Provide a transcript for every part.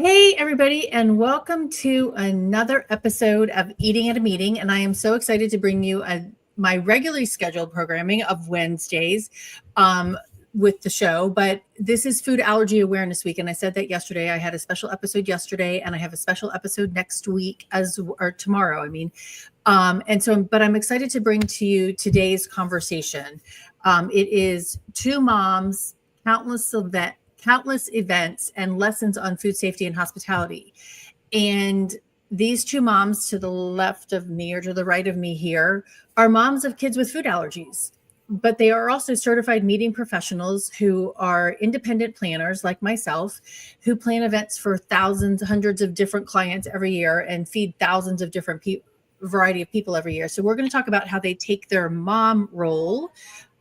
Hey, everybody, and welcome to another episode of Eating at a Meeting. And I am so excited to bring you my regularly scheduled programming of Wednesdays with the show. But this is Food Allergy Awareness Week. And I said that yesterday. I had a special episode yesterday, and I have a special episode next week or tomorrow. But I'm excited to bring to you today's conversation. It is two moms, countless events and lessons on food safety and hospitality. And these two moms to the left of me or to the right of me here are moms of kids with food allergies, but they are also certified meeting professionals who are independent planners like myself, who plan events for thousands, hundreds of different clients every year and feed thousands of different variety of people every year. So we're going to talk about how they take their mom role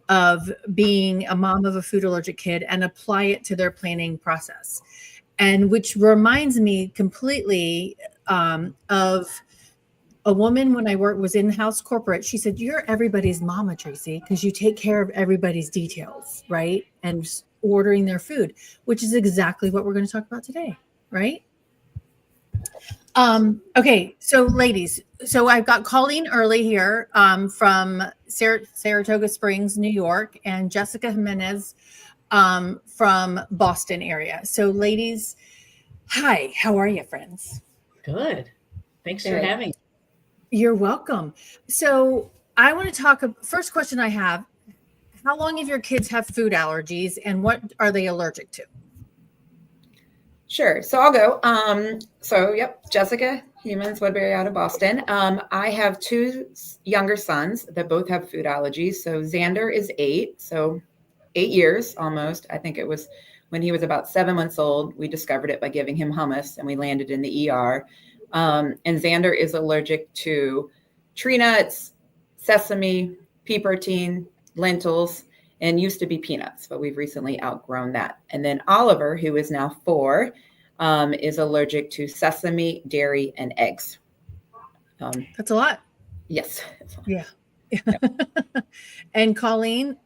of being a mom of a food allergic kid and apply it to their planning process. And which reminds me completely of a woman when I was in-house corporate. She said, "You're everybody's mama, Tracy, because you take care of everybody's details, right? And ordering their food," which is exactly what we're going to talk about today, right? Okay, so ladies, so I've got Colleen Earley here from Saratoga Springs, New York, and Jessica Hiemenz from Boston area. So ladies, hi, how are you, friends? Good. Thanks for having me. You're welcome. So I want to talk, first question I have, how long have your kids have food allergies and what are they allergic to? Sure. So I'll go. Jessica Hiemenz-Woodbury out of Boston. I have two younger sons that both have food allergies. So Xander is 8, so 8 years almost. I think it was when he was about 7 months old. We discovered it by giving him hummus and we landed in the ER. And Xander is allergic to tree nuts, sesame, pea protein, lentils, and used to be peanuts, but we've recently outgrown that. And then Oliver, who is now 4, is allergic to sesame, dairy, and eggs. That's a lot. Yes. Yeah. And Colleen?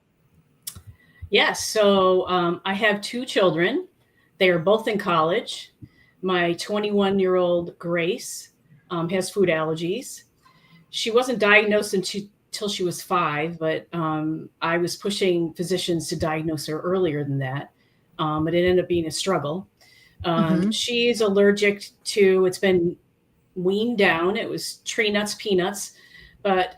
Yes. So I have 2 children. They are both in college. My 21-year-old Grace has food allergies. She wasn't diagnosed until she was 5, but I was pushing physicians to diagnose her earlier than that. But it ended up being a struggle. She's allergic to, it's been weaned down. It was tree nuts, peanuts, but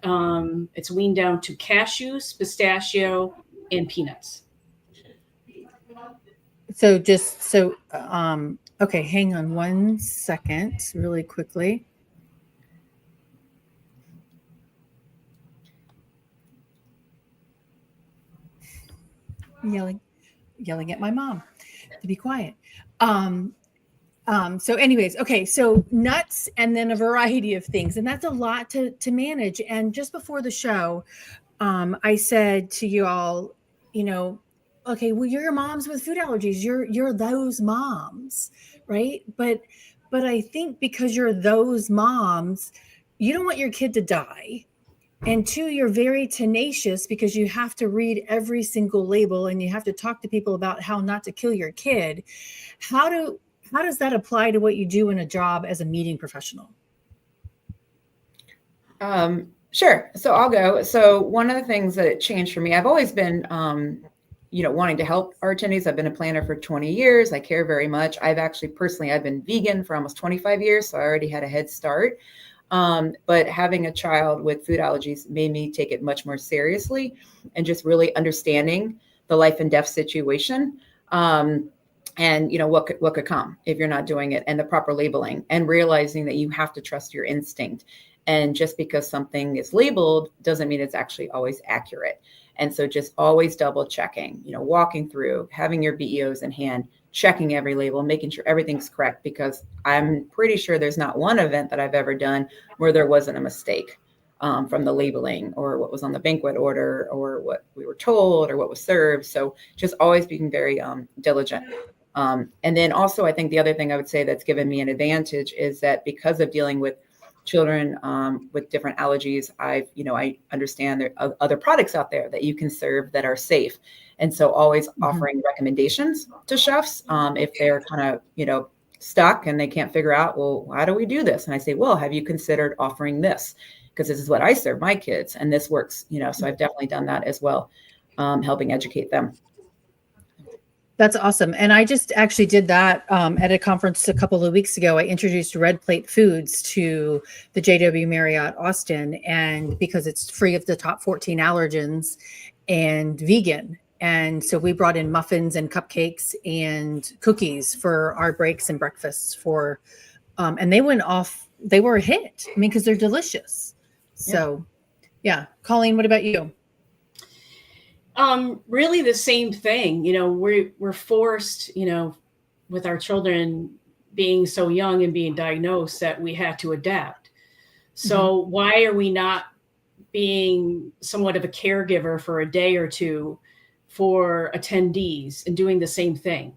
it's weaned down to cashews, pistachio, and peanuts. Okay, hang on 1 second, really quickly. Yelling at my mom to be quiet. So anyways, okay, so nuts and then a variety of things, and that's a lot to manage. And just before the show, I said to you all, okay, well, you're moms with food allergies. You're those moms, right? But I think because you're those moms, you don't want your kid to die. And 2, you're very tenacious because you have to read every single label and you have to talk to people about how not to kill your kid. How does that apply to what you do in a job as a meeting professional? Sure. So I'll go. So one of the things that changed for me, I've always been, wanting to help our attendees. I've been a planner for 20 years. I care very much. I've been vegan for almost 25 years. So I already had a head start. But having a child with food allergies made me take it much more seriously and just really understanding the life and death situation. And what could come if you're not doing it, and the proper labeling, and realizing that you have to trust your instinct. And just because something is labeled doesn't mean it's actually always accurate. And so just always double checking, walking through, having your BEOs in hand, checking every label, making sure everything's correct, because I'm pretty sure there's not one event that I've ever done where there wasn't a mistake from the labeling or what was on the banquet order or what we were told or what was served. So just always being very diligent. And then also, I think the other thing I would say that's given me an advantage is that because of dealing with children with different allergies, I understand there are other products out there that you can serve that are safe. And so always offering recommendations to chefs if they're kind of, stuck and they can't figure out, well, how do we do this? And I say, well, have you considered offering this? Because this is what I serve my kids and this works, so I've definitely done that as well, helping educate them. That's awesome. And I just actually did that at a conference a couple of weeks ago. I introduced Red Plate Foods to the JW Marriott Austin, and because it's free of the top 14 allergens and vegan. And so we brought in muffins and cupcakes and cookies for our breaks and breakfasts and they went off, they were a hit. I mean, because they're delicious. So yeah. Colleen, what about you? Really the same thing. We're forced, with our children being so young and being diagnosed, that we had to adapt. So why are we not being somewhat of a caregiver for a day or two for attendees and doing the same thing?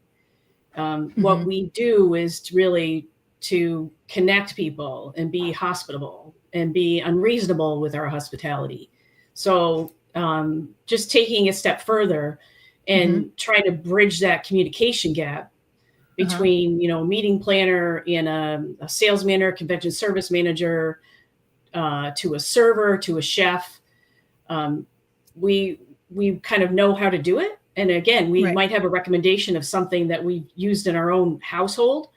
What we do is really to connect people and be hospitable and be unreasonable with our hospitality. So just taking a step further and trying to bridge that communication gap between, meeting planner and a sales manager, convention service manager, to a server, to a chef. We kind of know how to do it. And again, we might have a recommendation of something that we've used in our own household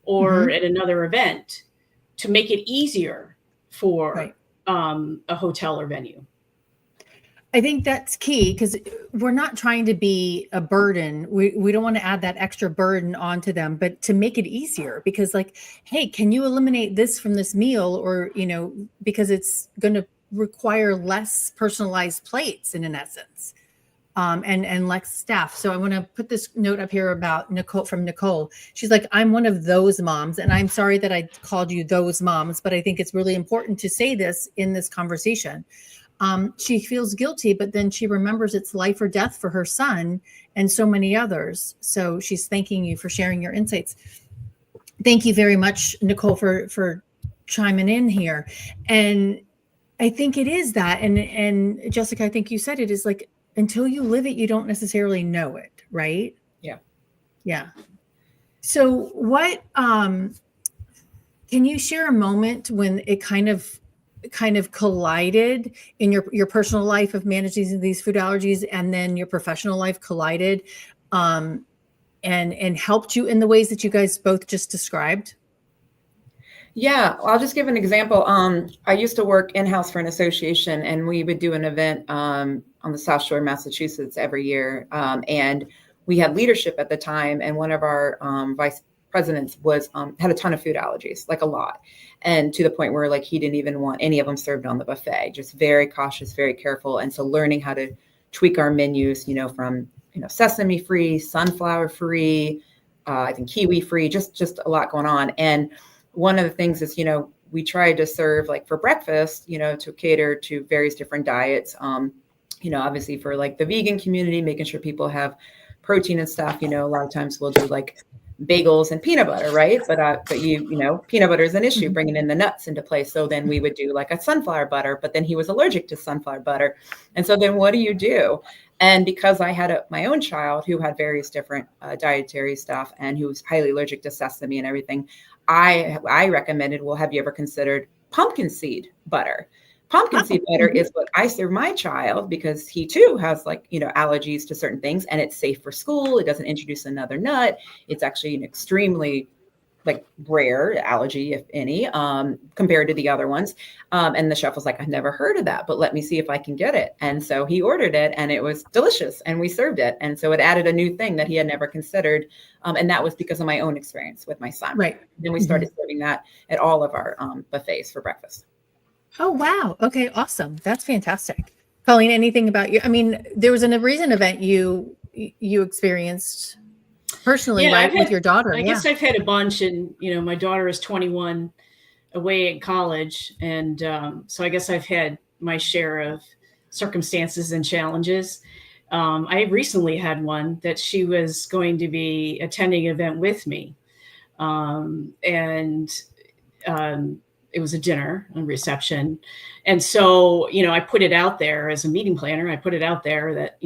or at another event to make it easier for a hotel or venue. I think that's key, because we're not trying to be a burden. We don't want to add that extra burden onto them, but to make it easier, because like, hey, can you eliminate this from this meal? Or, because it's going to require less personalized plates in essence, and less staff. So I want to put this note up here about Nicole. She's like, I'm one of those moms, and I'm sorry that I called you those moms, but I think it's really important to say this in this conversation. She feels guilty, but then she remembers it's life or death for her son and so many others. So she's thanking you for sharing your insights. Thank you very much, Nicole, for chiming in here. And I think it is that. And Jessica, I think you said it is like, until you live it, you don't necessarily know it, right? Yeah. Yeah. So what, can you share a moment when it kind of collided in your personal life of managing these food allergies, and then your professional life collided, and helped you in the ways that you guys both just described? Yeah, I'll just give an example. I used to work in-house for an association, and we would do an event on the South Shore, Massachusetts every year. And we had leadership at the time, and one of our vice presidents had a ton of food allergies, like a lot. And to the point where like he didn't even want any of them served on the buffet, just very cautious, very careful. And so learning how to tweak our menus, from, sesame free, sunflower free, I think kiwi free, just a lot going on. And one of the things is, we tried to serve like for breakfast, to cater to various different diets, obviously for like the vegan community, making sure people have protein and stuff. A lot of times we'll do like bagels and peanut butter, right? But peanut butter is an issue, bringing in the nuts into play. So then we would do like a sunflower butter, but then he was allergic to sunflower butter. And so then what do you do? And because I had my own child who had various different dietary stuff and who was highly allergic to sesame and everything, I recommended, well, have you ever considered pumpkin seed butter? Pumpkin seed butter is what I serve my child, because he too has allergies to certain things, and it's safe for school. It doesn't introduce another nut. It's actually an extremely rare allergy, if any, compared to the other ones. And the chef was like, I've never heard of that, but let me see if I can get it. And so he ordered it, and it was delicious, and we served it. And so it added a new thing that he had never considered. And that was because of my own experience with my son. Right. Then we started serving that at all of our buffets for breakfast. Oh, wow. Okay. Awesome. That's fantastic. Colleen, anything about you? I mean, there was a recent event you experienced personally, right? With your daughter. I guess I've had a bunch, and, my daughter is 21 away at college. And so I guess I've had my share of circumstances and challenges. I recently had one that she was going to be attending an event with me. It was a dinner and reception. And so, I put it out there as a meeting planner. I put it out there that,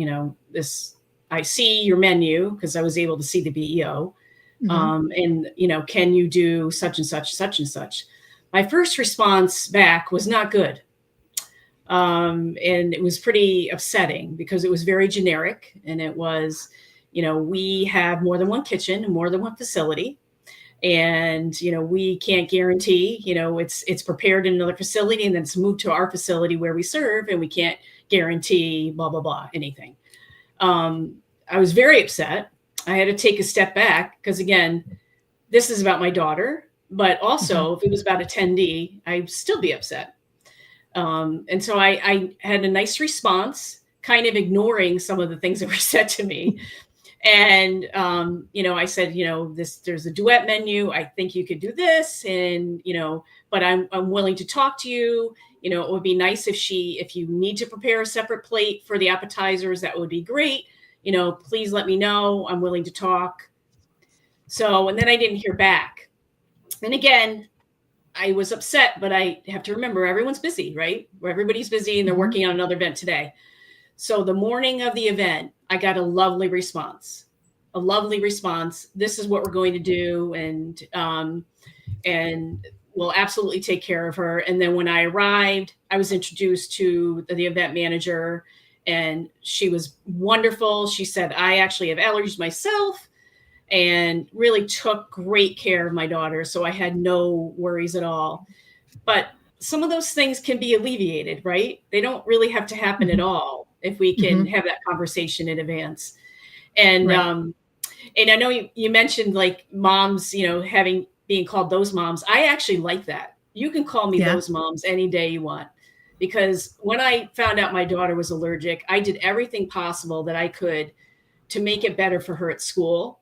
I see your menu, because I was able to see the BEO. And, can you do such and such, such and such? My first response back was not good. And it was pretty upsetting because it was very generic, and it was, we have more than one kitchen and more than one facility. And, we can't guarantee, it's prepared in another facility and then it's moved to our facility where we serve, and we can't guarantee blah, blah, blah, anything. I was very upset. I had to take a step back because, again, this is about my daughter, but also if it was about attendee, I'd still be upset. And so I had a nice response, kind of ignoring some of the things that were said to me. And, I said, there's a duet menu. I think you could do this. And, but I'm willing to talk to you. It would be nice if you need to prepare a separate plate for the appetizers, that would be great. Please let me know. I'm willing to talk. So, and then I didn't hear back. And again, I was upset, but I have to remember everyone's busy, right? Everybody's busy and they're working on another event today. So the morning of the event, I got a lovely response. This is what we're going to do. And we'll absolutely take care of her. And then when I arrived, I was introduced to the event manager, and she was wonderful. She said, I actually have allergies myself, and really took great care of my daughter. So I had no worries at all. But some of those things can be alleviated, right? They don't really have to happen at all if we can have that conversation in advance. And and I know you mentioned like moms, being called those moms. I actually like that. You can call me those moms any day you want. Because when I found out my daughter was allergic, I did everything possible that I could to make it better for her at school,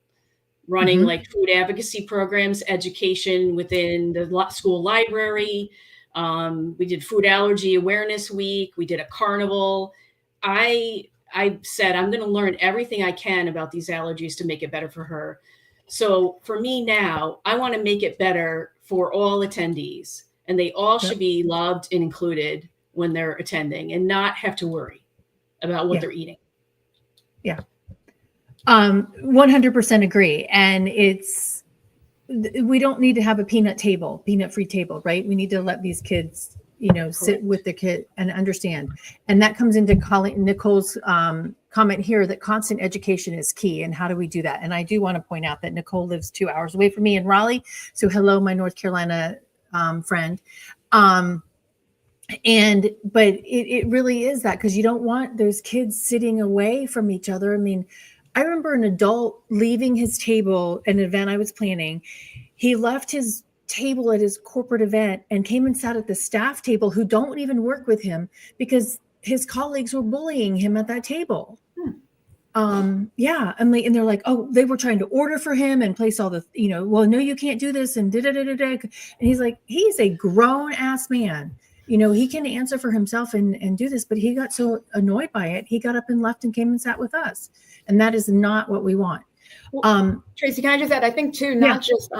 running like food advocacy programs, education within the school library. We did food allergy awareness week. We did a carnival. I said, I'm going to learn everything I can about these allergies to make it better for her. So for me now, I want to make it better for all attendees, and they all should be loved and included when they're attending and not have to worry about what they're eating. Yeah. 100% agree. And we don't need to have a peanut-free table, right? We need to let these kids, sit with the kid and understand. And that comes into Nicole's comment here that constant education is key. And how do we do that? And I do want to point out that Nicole lives 2 hours away from me in Raleigh. So hello, my North Carolina friend. But it really is that, because you don't want those kids sitting away from each other. I mean, I remember an adult leaving his table, an event I was planning. He left his table at his corporate event and came and sat at the staff table who don't even work with him because his colleagues were bullying him at that table. And they're like, oh, they were trying to order for him and place all the, well, no, you can't do this. And and he's like, he's a grown ass man. He can answer for himself and do this, but he got so annoyed by it. He got up and left and came and sat with us. And that is not what we want. Tracy, can I just add, I think too, not just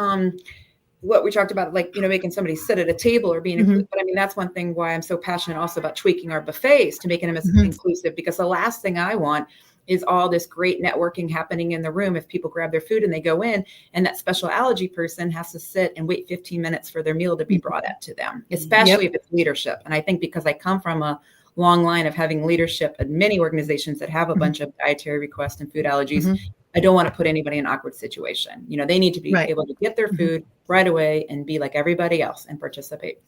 what we talked about, like, making somebody sit at a table or being inclusive, but I mean, that's one thing why I'm so passionate also about tweaking our buffets to making them as inclusive, because the last thing I want is all this great networking happening in the room if people grab their food and they go in, and that special allergy person has to sit and wait 15 minutes for their meal to be brought up to them, especially if it's leadership. And I think because I come from a long line of having leadership at many organizations that have a bunch of dietary requests and food allergies, I don't want to put anybody in an awkward situation. They need to be able to get their food right away and be like everybody else and participate.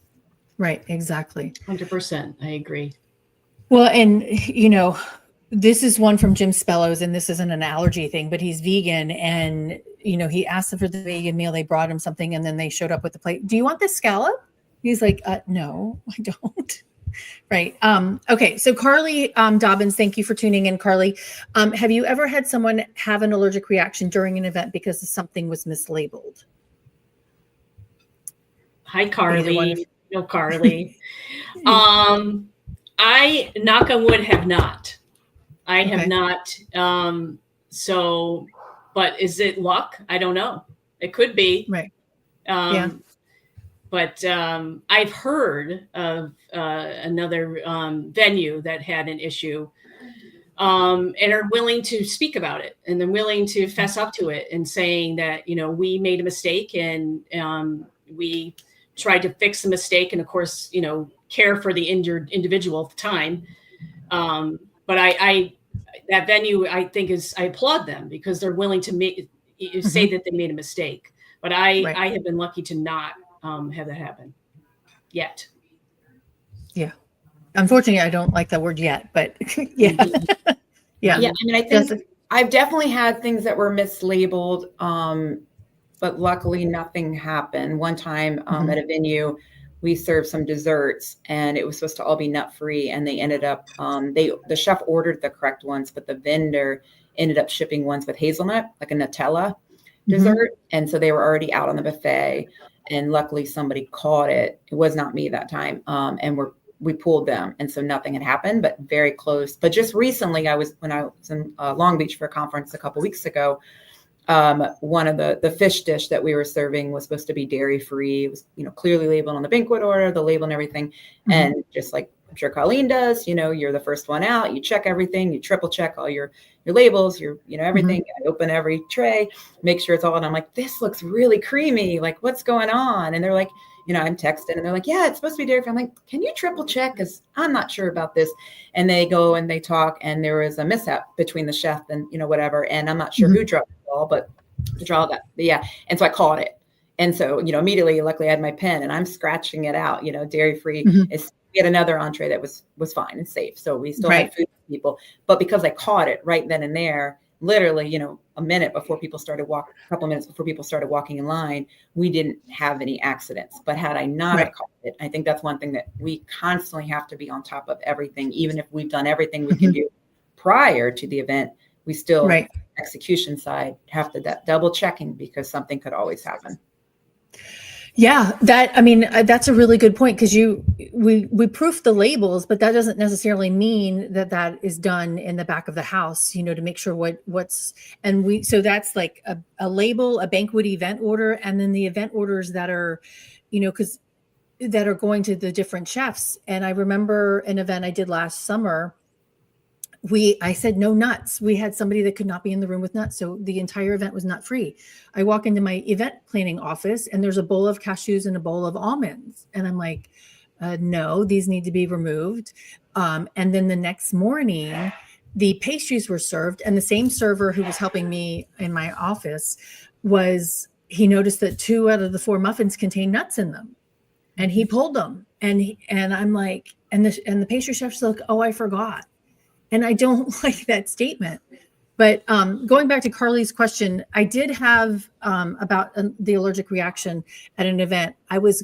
Right, exactly. 100%. I agree. Well, and, this is one from Jim Spellows, and this isn't an allergy thing, but he's vegan. And, he asked them for the vegan meal. They brought him something, and then they showed up with the plate. Do you want the scallop? He's like, no, I don't. Right. Okay. So Carly Dobbins, thank you for tuning in, Carly. Have you ever had someone have an allergic reaction during an event because something was mislabeled? Hi, Carly. No, Carly. I, knock on wood, have not. I have not. But is it luck? I don't know. It could be. Right. But I've heard of another venue that had an issue. and are willing to speak about it, and they're willing to fess up to it and saying that, we made a mistake, and we tried to fix the mistake, and of course, care for the injured individual at the time. But I that venue, I think, I applaud them because they're willing to say that they made a mistake. But I have been lucky to not have that happen yet. Yeah. Unfortunately, I don't like that word yet, but yeah. Yeah. I mean, I think I've definitely had things that were mislabeled, but luckily nothing happened. One time at a venue, we served some desserts and it was supposed to all be nut free. And they ended up, the chef ordered the correct ones, but the vendor ended up shipping ones with hazelnut, like a Nutella dessert. And so they were already out on the buffet. And luckily somebody caught it. It was not me that time. And we pulled them. And so nothing had happened, but very close. But just recently when I was in Long Beach for a conference a couple of weeks ago, one of the fish dish that we were serving was supposed to be dairy free. It was, clearly labeled on the banquet order, the label and everything. And just like I'm sure Colleen does, you're the first one out, you check everything, you triple check all your labels, everything. I open every tray, make sure it's all. And I'm like, this looks really creamy. Like, what's going on? And they're like, I'm texting and they're like, yeah, it's supposed to be dairy free. I'm like, can you triple check? Because I'm not sure about this. And they go and they talk, and there was a mishap between the chef and, whatever. And I'm not sure who dropped the ball, but the draw that, yeah. And so I caught it. And so, immediately, luckily I had my pen and I'm scratching it out, dairy free. We had another entree that was fine and safe. So we still had food for people, but because I caught it right then and there, literally, a couple minutes before people started walking in line, we didn't have any accidents. But had I not have caught it, I think that's one thing that we constantly have to be on top of everything. Even if we've done everything we can do prior to the event, we still, execution side, have to double checking because something could always happen. Yeah, that's a really good point, because we proof the labels, but that doesn't necessarily mean that is done in the back of the house, to make sure so that's like a label, a banquet event order, and then the event orders that are, that are going to the different chefs. And I remember an event I did last summer. I said no nuts. We had somebody that could not be in the room with nuts. So the entire event was nut free. I walk into my event planning office and there's a bowl of cashews and a bowl of almonds. And I'm like, no, these need to be removed. And then the next morning, the pastries were served, and the same server who was helping me in my office he noticed that 2 out of the 4 muffins contained nuts in them, and he pulled them. And I'm like, and the pastry chef's like, oh, I forgot. And I don't like that statement. But going back to Carly's question, I did have about the allergic reaction at an event. I was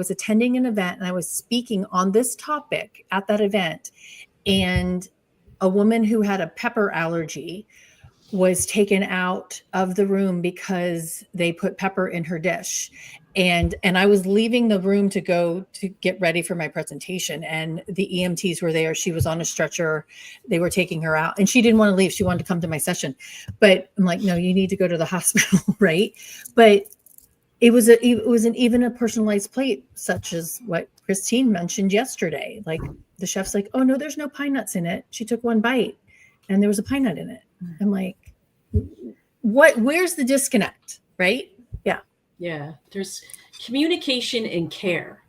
attending an event and I was speaking on this topic at that event. And a woman who had a pepper allergy was taken out of the room because they put pepper in her dish. And I was leaving the room to go to get ready for my presentation, and the EMTs were there. She was on a stretcher. They were taking her out, and she didn't want to leave. She wanted to come to my session, but I'm like, no, you need to go to the hospital. Right. But it wasn't even a personalized plate, such as what Christine mentioned yesterday. Like the chef's like, oh no, there's no pine nuts in it. She took one bite and there was a pine nut in it. I'm like, where's the disconnect? Right. Yeah, there's communication and care.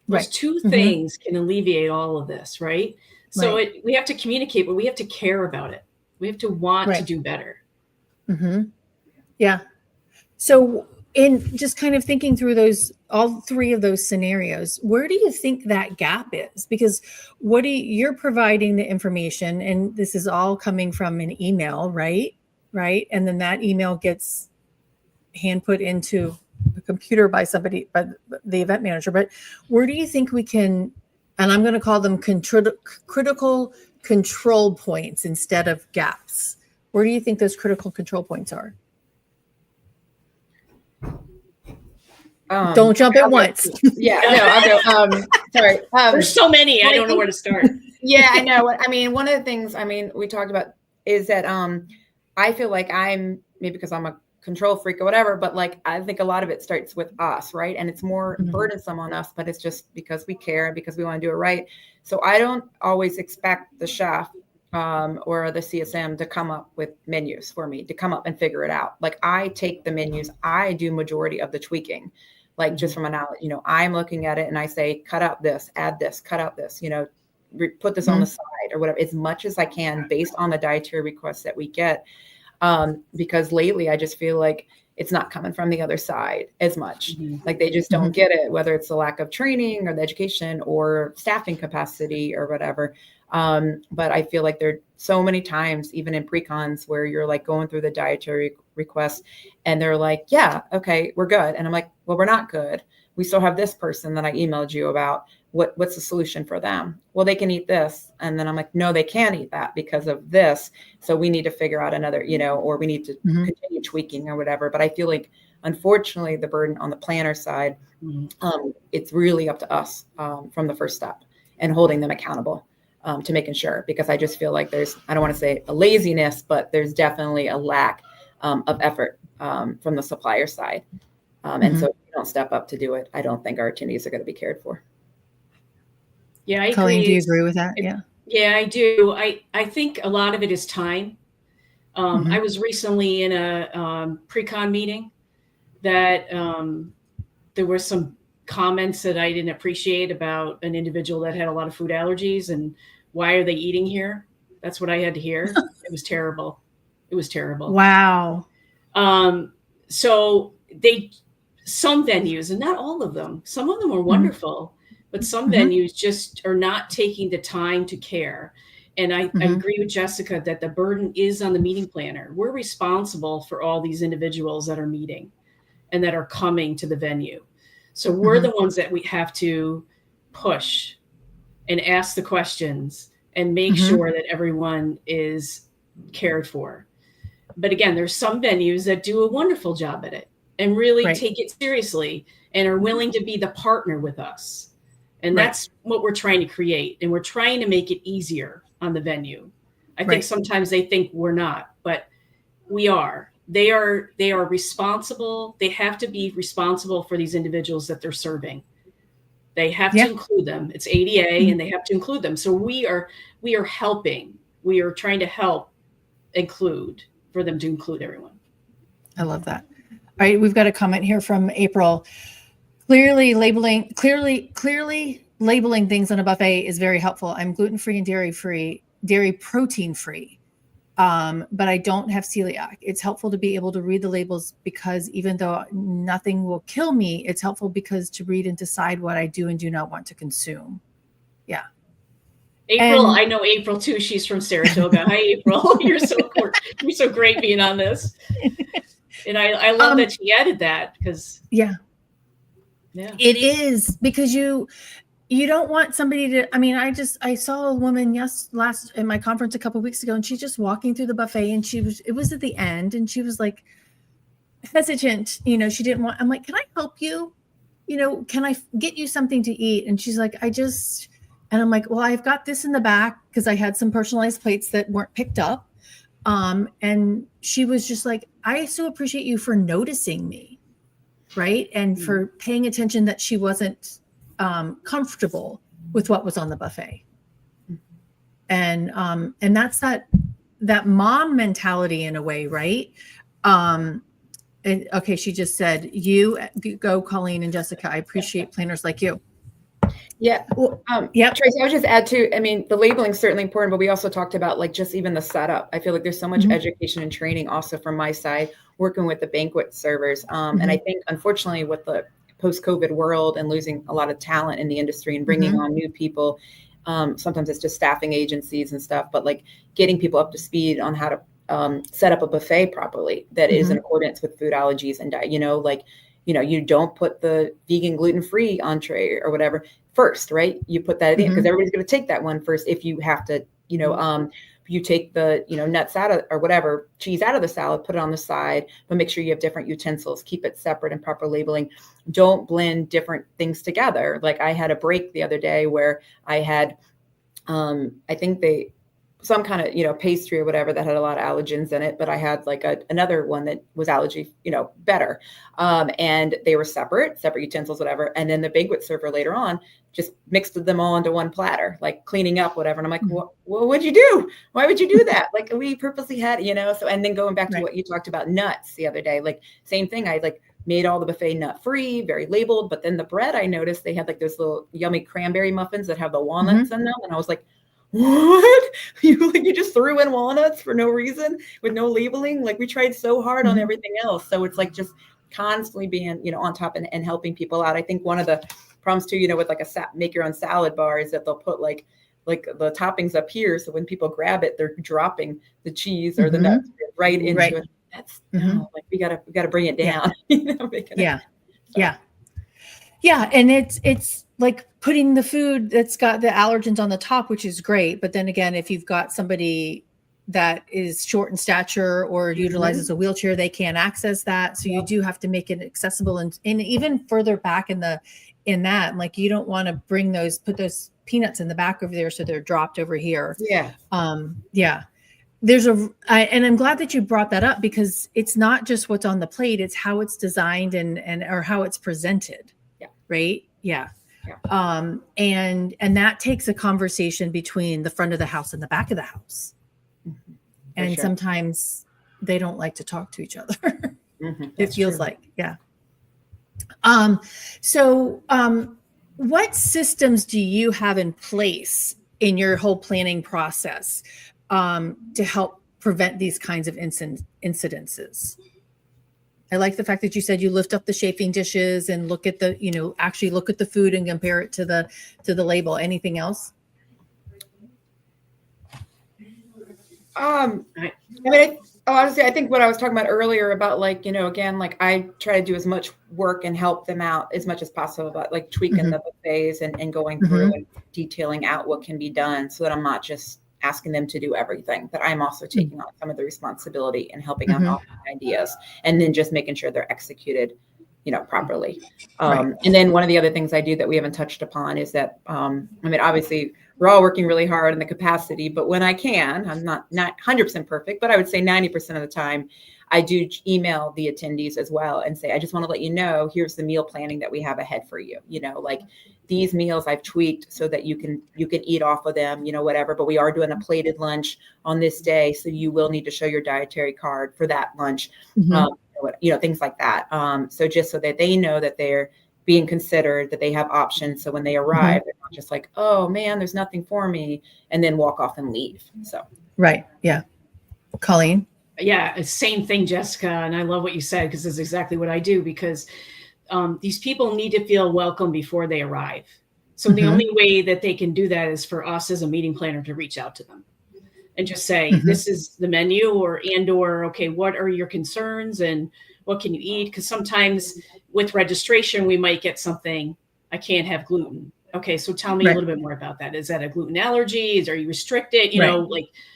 Those 2 Mm-hmm. things can alleviate all of this, right? So we have to communicate, but we have to care about it. We have to want to do better. Mm-hmm. Yeah. So in just kind of thinking through all 3 of those scenarios, where do you think that gap is? Because you're providing the information, and this is all coming from an email, right? Right. And then that email gets hand put into a computer by the event manager. But where do you think we can, and I'm going to call them critical control points instead of gaps. Where do you think those critical control points are? Don't jump at once. Yeah, no, I'll go. Sorry. There's so many. I don't know where to start. Yeah, I know. I mean, one of the things, we talked about is that I feel like maybe because I'm a control freak or whatever, but like, I think a lot of it starts with us, right? And it's more burdensome on us, but it's just because we care and because we want to do it right. So I don't always expect the chef or the CSM to come up with menus for me, to come up and figure it out. Like I take the menus, I do majority of the tweaking, like just from an knowledge, I'm looking at it and I say, cut out this, add this, cut out this, put this on the side or whatever, as much as I can based on the dietary requests that we get. Because lately I just feel like it's not coming from the other side as much. Like they just don't get it, whether it's the lack of training or the education or staffing capacity or whatever. But I feel like there are so many times, even in pre-cons, where you're like going through the dietary requests and they're like, yeah, okay, we're good. And I'm like, well, we're not good. We still have this person that I emailed you about. What's the solution for them? Well, they can eat this. And then I'm like, no, they can't eat that because of this. So we need to figure out another, or we need to continue tweaking or whatever. But I feel like, unfortunately, the burden on the planner side, it's really up to us from the first step and holding them accountable to making sure, because I just feel like there's, I don't want to say a laziness, but there's definitely a lack of effort from the supplier side. And so if you don't step up to do it, I don't think our attendees are going to be cared for. Yeah, I agree. Colleen, do you agree with that? Yeah, I do. I think a lot of it is time. I was recently in a pre-con meeting that there were some comments that I didn't appreciate about an individual that had a lot of food allergies and why are they eating here? That's what I had to hear. It was terrible. It was terrible. Wow. So some venues, and not all of them, some of them are wonderful, but some venues just are not taking the time to care. And I agree with Jessica that the burden is on the meeting planner. We're responsible for all these individuals that are meeting and that are coming to the venue. So we're the ones that we have to push and ask the questions and make sure that everyone is cared for. But again, there's some venues that do a wonderful job at it and really take it seriously and are willing to be the partner with us. And that's what we're trying to create. And we're trying to make it easier on the venue. I think sometimes they think we're not, but we are. They are responsible. They have to be responsible for these individuals that they're serving. They have to include them. It's ADA and they have to include them. So we are helping. We are trying to help include for them to include everyone. I love that. All right. We've got a comment here from April. Clearly labeling things on a buffet is very helpful. I'm gluten-free and dairy protein-free. But I don't have celiac. It's helpful to be able to read the labels because even though nothing will kill me, it's helpful because to read and decide what I do and do not want to consume. Yeah. April, I know April too. She's from Saratoga. Hi, April. You're so great being on this. And I love that she added that because it is because you don't want somebody to, I saw a woman last in my conference a couple of weeks ago, and she's just walking through the buffet and it was at the end and she was like hesitant, she didn't want, I'm like, can I help you? Can I get you something to eat? And she's like, and I'm like, well, I've got this in the back because I had some personalized plates that weren't picked up. And she was just like, I so appreciate you for noticing me. Right. And for paying attention that she wasn't comfortable with what was on the buffet. And that's that mom mentality in a way, right? And okay, she just said, you go, Colleen and Jessica. I appreciate planners like you. Yeah. Well, Tracy, I would just add to, the labeling is certainly important, but we also talked about like just even the setup. I feel like there's so much education and training also from my side, working with the banquet servers. And I think unfortunately with the post-COVID world and losing a lot of talent in the industry and bringing on new people, sometimes it's just staffing agencies and stuff, but like getting people up to speed on how to set up a buffet properly that is in accordance with food allergies and diet, you don't put the vegan gluten-free entree or whatever first, right? You put that in because everybody's going to take that one first. If you have to, you take the, nuts out of or whatever, cheese out of the salad, put it on the side, but make sure you have different utensils, keep it separate and proper labeling. Don't blend different things together. Like I had a break the other day where I had, I think they some kind of, pastry or whatever that had a lot of allergens in it, but I had like another one that was allergy, better. And they were separate utensils, whatever. And then the banquet server later on just mixed them all into one platter, like cleaning up, whatever. And I'm like, well, what'd you do? Why would you do that? Like we purposely had, so, and then going back to what you talked about nuts the other day, like same thing. I like made all the buffet nut free, very labeled, but then the bread, I noticed they had like those little yummy cranberry muffins that have the walnuts in them. And I was like, what? You just threw in walnuts for no reason with no labeling? Like we tried so hard on everything else. So it's like just constantly being, on top and helping people out. I think one of the problems too, with like make your own salad bar is that they'll put like the toppings up here. So when people grab it, they're dropping the cheese or the nuts right into it. That's like we gotta bring it down. Yeah. And it's like putting the food that's got the allergens on the top, which is great. But then again, if you've got somebody that is short in stature or utilizes a wheelchair, they can't access that. So you do have to make it accessible and even further back in that, like you don't want to put those peanuts in the back over there. So they're dropped over here. Yeah. And I'm glad that you brought that up because it's not just what's on the plate, it's how it's designed or how it's presented. Yeah. Right. Yeah. And that takes a conversation between the front of the house and the back of the house. And sometimes they don't like to talk to each other. It feels like, So what systems do you have in place in your whole planning process to help prevent these kinds of incidences? I like the fact that you said you lift up the chafing dishes and look at actually look at the food and compare it to the label. Anything else? Honestly, I think what I was talking about earlier about like, again, like I try to do as much work and help them out as much as possible about like tweaking the buffets and going through and detailing out what can be done so that I'm not just asking them to do everything, but I'm also taking on some of the responsibility and helping out all the ideas and then just making sure they're executed, properly. And then one of the other things I do that we haven't touched upon is that, obviously we're all working really hard in the capacity, but when I can, I'm not 100% perfect, but I would say 90% of the time, I do email the attendees as well and say, I just want to let you know, here's the meal planning that we have ahead for you. Like these meals I've tweaked so that you can eat off of them, whatever, but we are doing a plated lunch on this day. So you will need to show your dietary card for that lunch, things like that. So just so that they know that they're being considered, that they have options. So when they arrive, they're not just like, oh man, there's nothing for me, and then walk off and leave. So. Right. Yeah. Colleen. Yeah. Same thing, Jessica. And I love what you said, because it's exactly what I do, because these people need to feel welcome before they arrive. So the only way that they can do that is for us as a meeting planner to reach out to them and just say, this is the menu or okay, what are your concerns and what can you eat? Because sometimes with registration, we might get something, I can't have gluten. Okay, so tell me a little bit more about that. Is that a gluten allergy? Are you restricted?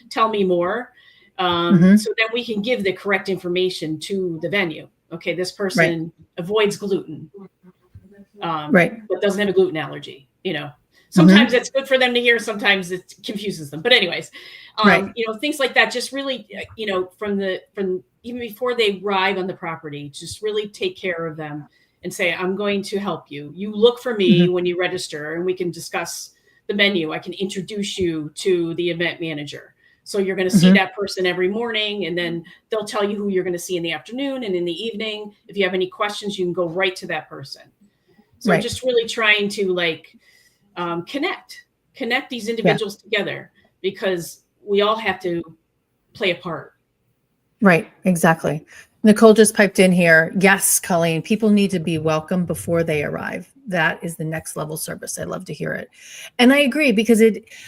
Tell me more. So that we can give the correct information to the venue. Okay, this person avoids gluten, but doesn't have a gluten allergy. Sometimes it's good for them to hear. Sometimes it confuses them. But anyways, things like that. Just really, from even before they arrive on the property, just really take care of them and say, I'm going to help you. You look for me when you register, and we can discuss the menu. I can introduce you to the event manager. So you're going to see that person every morning, and then they'll tell you who you're going to see in the afternoon and in the evening. If you have any questions, you can go right to that person. So just really trying to connect these individuals together, because we all have to play a part. Right. Exactly. Nicole just piped in here. Yes, Colleen, people need to be welcome before they arrive. That is the next level service. I love to hear it. And I agree, because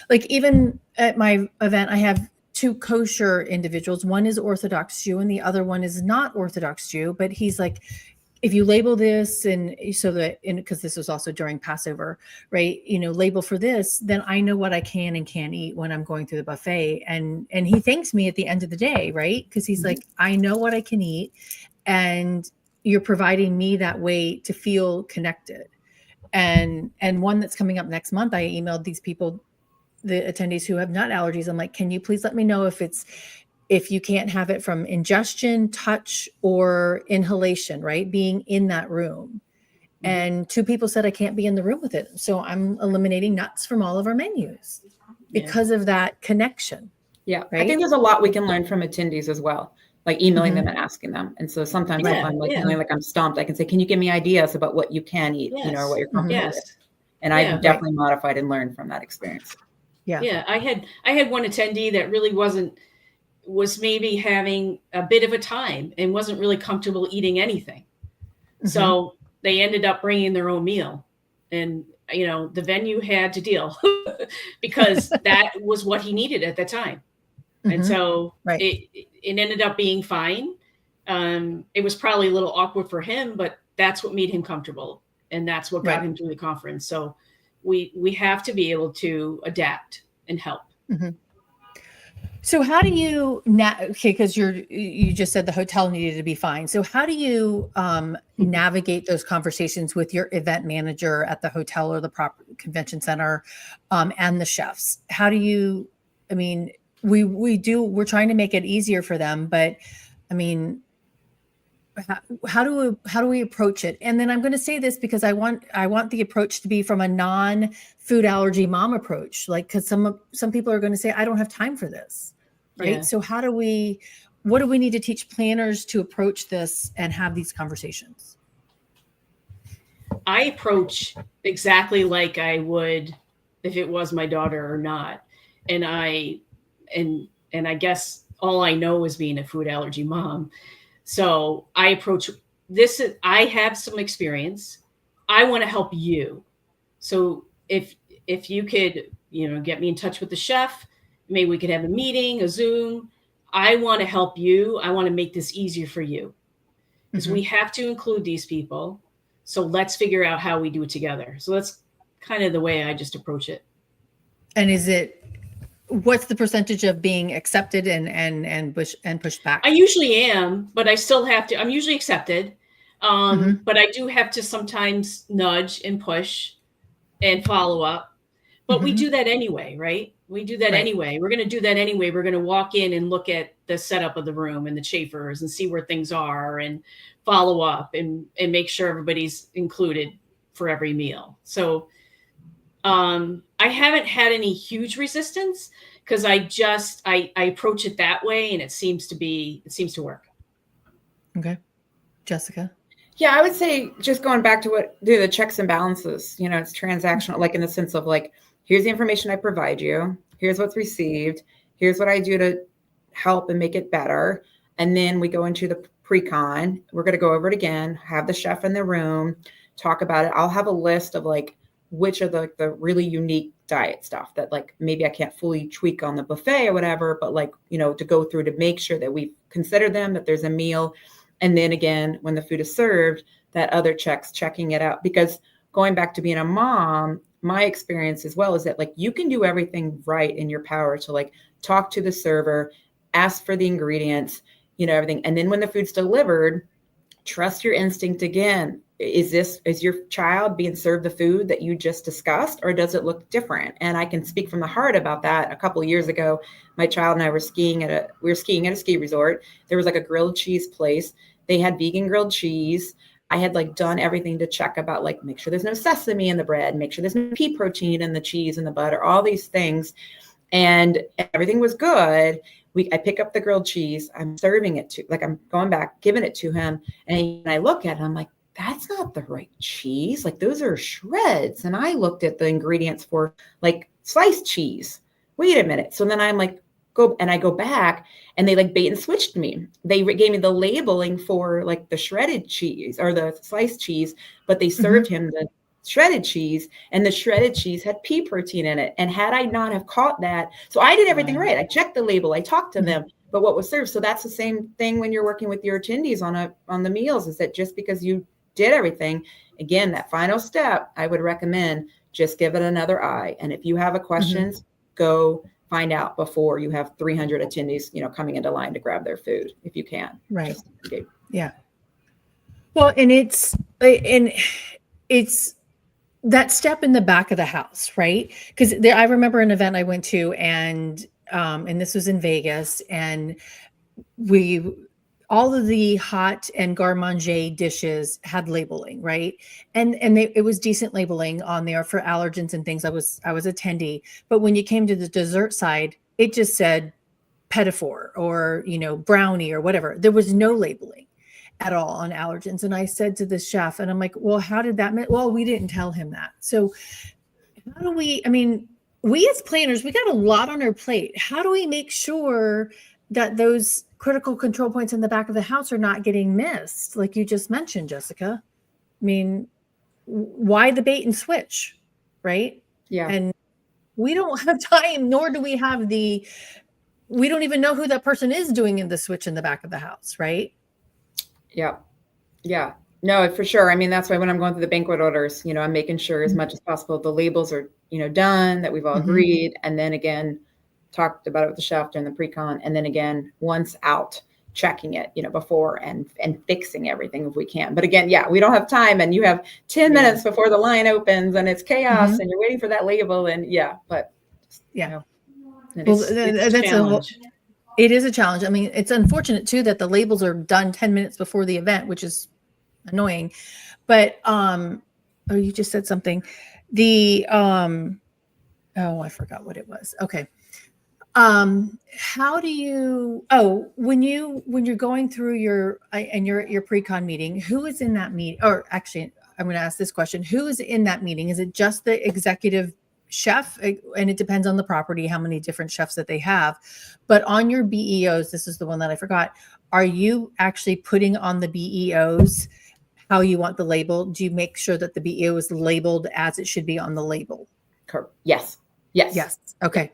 even at my event, I have two kosher individuals. One is Orthodox Jew and the other one is not Orthodox Jew, but he's like, if you label this, and so that, because this was also during Passover, right? Label for this, then I know what I can and can't eat when I'm going through the buffet. And he thanks me at the end of the day, right? Because he's like, I know what I can eat, and you're providing me that way to feel connected. And one that's coming up next month, I emailed these people the attendees who have nut allergies, I'm like, can you please let me know if you can't have it from ingestion, touch, or inhalation, right? Being in that room. And 2 people said I can't be in the room with it. So I'm eliminating nuts from all of our menus because of that connection. Yeah. Right? I think there's a lot we can learn from attendees as well, like emailing them and asking them. And so sometimes if I'm like feeling like I'm stumped, I can say, can you give me ideas about what you can eat, or what you're comfortable with? And I definitely modified and learned from that experience. Yeah. I had one attendee that really was maybe having a bit of a time and wasn't really comfortable eating anything. So they ended up bringing their own meal, and the venue had to deal because that was what he needed at the time. And so it ended up being fine. It was probably a little awkward for him, but that's what made him comfortable, and that's what got him through the conference. So we have to be able to adapt and help. So how do you because you just said the hotel needed to be fine. So how do you navigate those conversations with your event manager at the hotel or the proper convention center, and the chefs? How do you, I mean, we're trying to make it easier for them, but I mean, how do we approach it? And then I'm going to say this because I want the approach to be from a non-food allergy mom approach, like, because some people are going to say, I don't have time for this, right? Yeah. So what do we need to teach planners to approach this and have these conversations? I approach exactly like I would if it was my daughter or not. And I guess all I know is being a food allergy mom. So I approach this. I have some experience. I want to help you. So if you could, get me in touch with the chef, maybe we could have a meeting, a Zoom. I want to help you. I want to make this easier for you, because we have to include these people. So let's figure out how we do it together. So that's kind of the way I just approach it. And what's the percentage of being accepted and pushed back? I usually am, but I still have to. I'm usually accepted, but I do have to sometimes nudge and push and follow up. But we do that anyway, right? We do that anyway. We're going to do that anyway. We're going to walk in and look at the setup of the room and the chafers and see where things are and follow up and make sure everybody's included for every meal. So I haven't had any huge resistance, because I approach it that way, and it seems to work. Okay. Jessica? Yeah, I would say, just going back to what do the checks and balances, it's transactional, like in the sense of like, here's the information I provide you, here's what's received, here's what I do to help and make it better. And then we go into the pre-con. We're going to go over it again, have the chef in the room, talk about it. I'll have a list of like, which are the really unique diet stuff that like maybe I can't fully tweak on the buffet or whatever, but like, to go through to make sure that we've considered them, that there's a meal. And then again, when the food is served, that other checking it out. Because going back to being a mom, my experience as well is that like you can do everything right in your power to like talk to the server, ask for the ingredients, everything. And then when the food's delivered, trust your instinct again. Is your child being served the food that you just discussed, or does it look different? And I can speak from the heart about that. A couple of years ago, my child and I were skiing at a ski resort. There was like a grilled cheese place. They had vegan grilled cheese. I had like done everything to check about like, make sure there's no sesame in the bread, make sure there's no pea protein in the cheese and the butter, all these things. And everything was good. I pick up the grilled cheese. I'm serving it I'm going back, giving it to him. And I look at him, I'm like, that's not the right cheese. Like those are shreds. And I looked at the ingredients for like sliced cheese. Wait a minute. So then I'm like, I go back, and they like bait and switched me. They gave me the labeling for like the shredded cheese or the sliced cheese, but they served him the shredded cheese, and the shredded cheese had pea protein in it. And had I not have caught that, so I did everything right. I checked the label. I talked to them. But what was served. So that's the same thing when you're working with your attendees on the meals, is that just because you did everything, again, that final step, I would recommend just give it another eye. And if you have a questions, go find out before you have 300 attendees, coming into line to grab their food, if you can. Right. Yeah. Well, and it's that step in the back of the house, right? Because I remember an event I went to, and this was in Vegas, and all of the hot and garde-manger dishes had labeling, right? And it was decent labeling on there for allergens and things. I was attendee, but when you came to the dessert side, it just said petit four or brownie or whatever. There was no labeling at all on allergens. And I said to the chef, and I'm like, well, how did that well, we didn't tell him that. So how do we, we as planners, we got a lot on our plate. How do we make sure that those critical control points in the back of the house are not getting missed? Like you just mentioned, Jessica. Why the bait and switch, right? Yeah. And we don't have time, nor do we have we don't even know who that person is doing in the switch in the back of the house, right? Yeah. Yeah. No, for sure. That's why when I'm going through the banquet orders, I'm making sure as much as possible the labels are, done, that we've all agreed. And then again, talked about it with the chef during the pre-con. And then again, once out, checking it, before and fixing everything if we can. But again, yeah, we don't have time, and you have 10 minutes before the line opens and it's chaos and you're waiting for that label. And it is a challenge. It's unfortunate too that the labels are done 10 minutes before the event, which is annoying. But you just said something. I forgot what it was. Okay. How do you, when you're going through your pre-con meeting, who is in that meeting? Or actually, I'm going to ask this question. Who is in that meeting? Is it just the executive chef? And it depends on the property, how many different chefs that they have. But on your BEOs, this is the one that I forgot. Are you actually putting on the BEOs how you want the label? Do you make sure that the BEO is labeled as it should be on the label? Yes. Okay.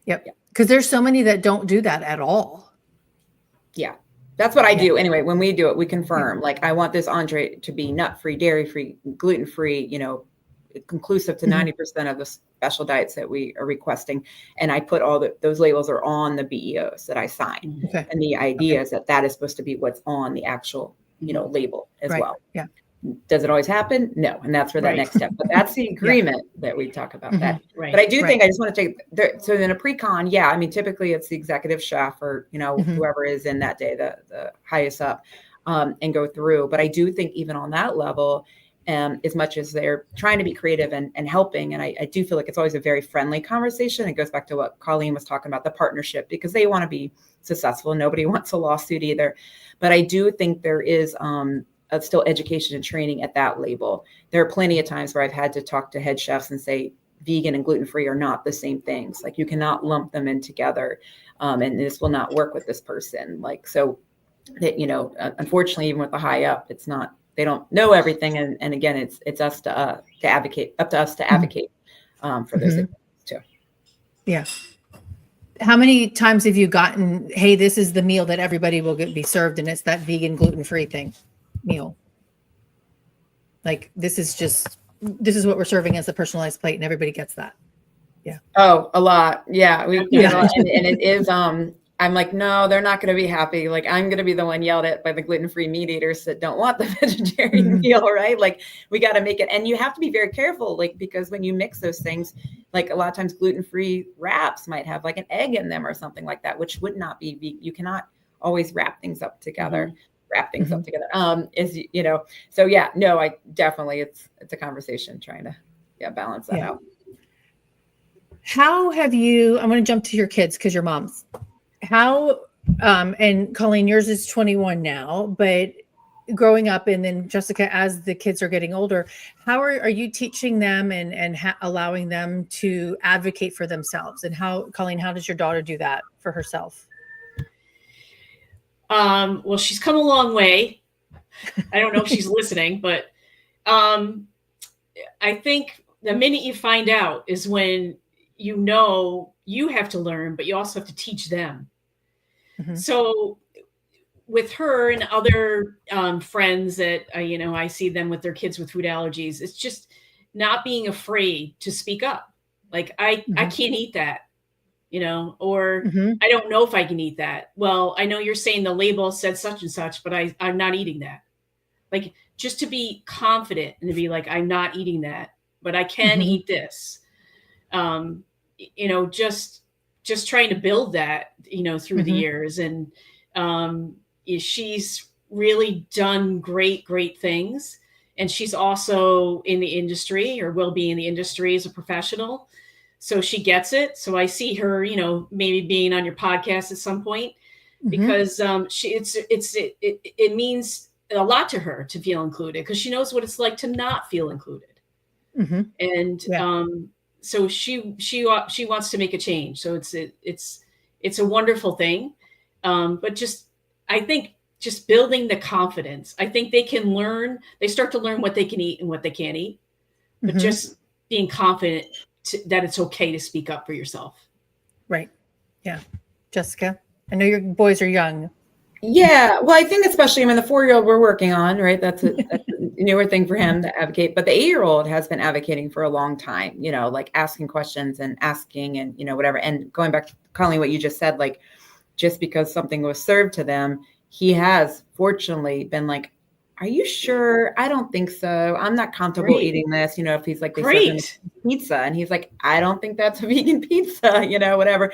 Yep. Because there's so many that don't do that at all. Yeah. That's what I do. Anyway, when we do it, we confirm, like, I want this entree to be nut-free, dairy-free, gluten-free, conclusive to 90% of the special diets that we are requesting. And I put all those labels are on the BEOs that I sign. Okay. And the idea is that is supposed to be what's on the actual, label as well. Yeah. Does it always happen? No. And that's where that next step, but that's the agreement that we talk about that. Right. But I do think I just want to take so in a pre-con, typically it's the executive chef or, whoever is in that day, the highest up, and go through. But I do think even on that level, as much as they're trying to be creative and helping. And I do feel like it's always a very friendly conversation. It goes back to what Colleen was talking about, the partnership, because they want to be successful. Nobody wants a lawsuit either. But I do think there is still education and training at that label. There are plenty of times where I've had to talk to head chefs and say, vegan and gluten-free are not the same things. Like, you cannot lump them in together. And this will not work with this person. Like, so that, unfortunately, even with the high up, it's not, they don't know everything. And again, it's us to advocate, up to us to advocate for those things too. Yeah. How many times have you gotten, hey, this is the meal that everybody will be served, and it's that vegan gluten-free meal? Like, this is what we're serving as a personalized plate, and everybody gets that. Yeah. Oh, a lot. Yeah. And it is, I'm like, no, they're not going to be happy. Like, I'm going to be the one yelled at by the gluten-free meat eaters that don't want the vegetarian meal, right? Like, we got to make it. And you have to be very careful, like, because when you mix those things, like, a lot of times gluten-free wraps might have like an egg in them or something like that, which would not be, you cannot always wrap things up together. So yeah, no, I definitely, it's a conversation trying to balance that out. How have you, I'm going to jump to your kids because you're moms. How, and Colleen, yours is 21 now, but growing up, and then Jessica, as the kids are getting older, how are you teaching them and allowing them to advocate for themselves? And how, Colleen, how does your daughter do that for herself? Well, she's come a long way. I don't know if she's listening, but I think the minute you find out is when you have to learn, but you also have to teach them. So with her and other friends that, I see them with their kids with food allergies, it's just not being afraid to speak up. Like, I can't eat that. Or I don't know if I can eat that. Well, I know you're saying the label said such and such, but I'm not eating that. Like, just to be confident and to be like, I'm not eating that. but I can Mhm. eat this. Just trying to build that, through the Mhm. years. And she's really done great things. And she's also in the industry, or will be in the industry as a professional. So she gets it. So I see her, maybe being on your podcast at some point, Mhm. because it means a lot to her to feel included, because she knows what it's like to not feel included. Mhm. And Yeah. so she wants to make a change. So it's a wonderful thing. But I think just building the confidence. I think they start to learn what they can eat and what they can't eat, but Mhm. just being confident that it's okay to speak up for yourself. Right. Yeah. Jessica, I know your boys are young. Yeah, well, I think especially, I mean, the 4-year-old we're working on, right? That's a newer thing for him to advocate. But the 8-year-old has been advocating for a long time, like asking questions and asking and, whatever. And going back to Colleen, what you just said, like, just because something was served to them, he has fortunately been like, are you sure? I don't think so. I'm not comfortable Great. eating this. If he's like, they serve him Great. pizza and he's like, I don't think that's a vegan pizza, whatever.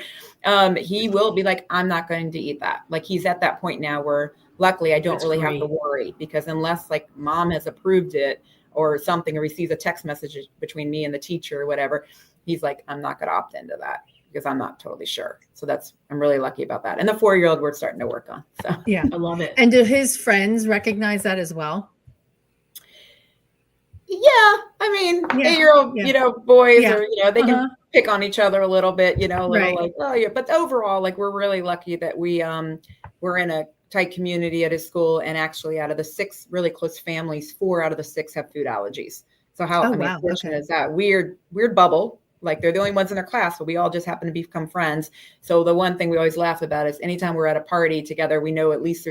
He will be like, I'm not going to eat that. Like, he's at that point now where luckily I don't That's really have to great. worry, because unless like mom has approved it or something, or receives a text message between me and the teacher or whatever, he's like, I'm not going to opt into that, because I'm not totally sure. So I'm really lucky about that. And the 4-year-old we're starting to work on. So Yeah. I love it. And do his friends recognize that as well? yeah, I mean, Yeah. 8-year-old, Yeah. boys Yeah. are, they can pick on each other a little bit, a little Right. like, oh yeah. But overall, like, we're really lucky that we're in a tight community at his school. And actually out of the 6 really close families, 4 out of the 6 have food allergies. So Oh, wow. fortunate Okay. is that weird bubble. Like, they're the only ones in their class, but we all just happen to become friends. So the one thing we always laugh about is anytime we're at a party together, we know at least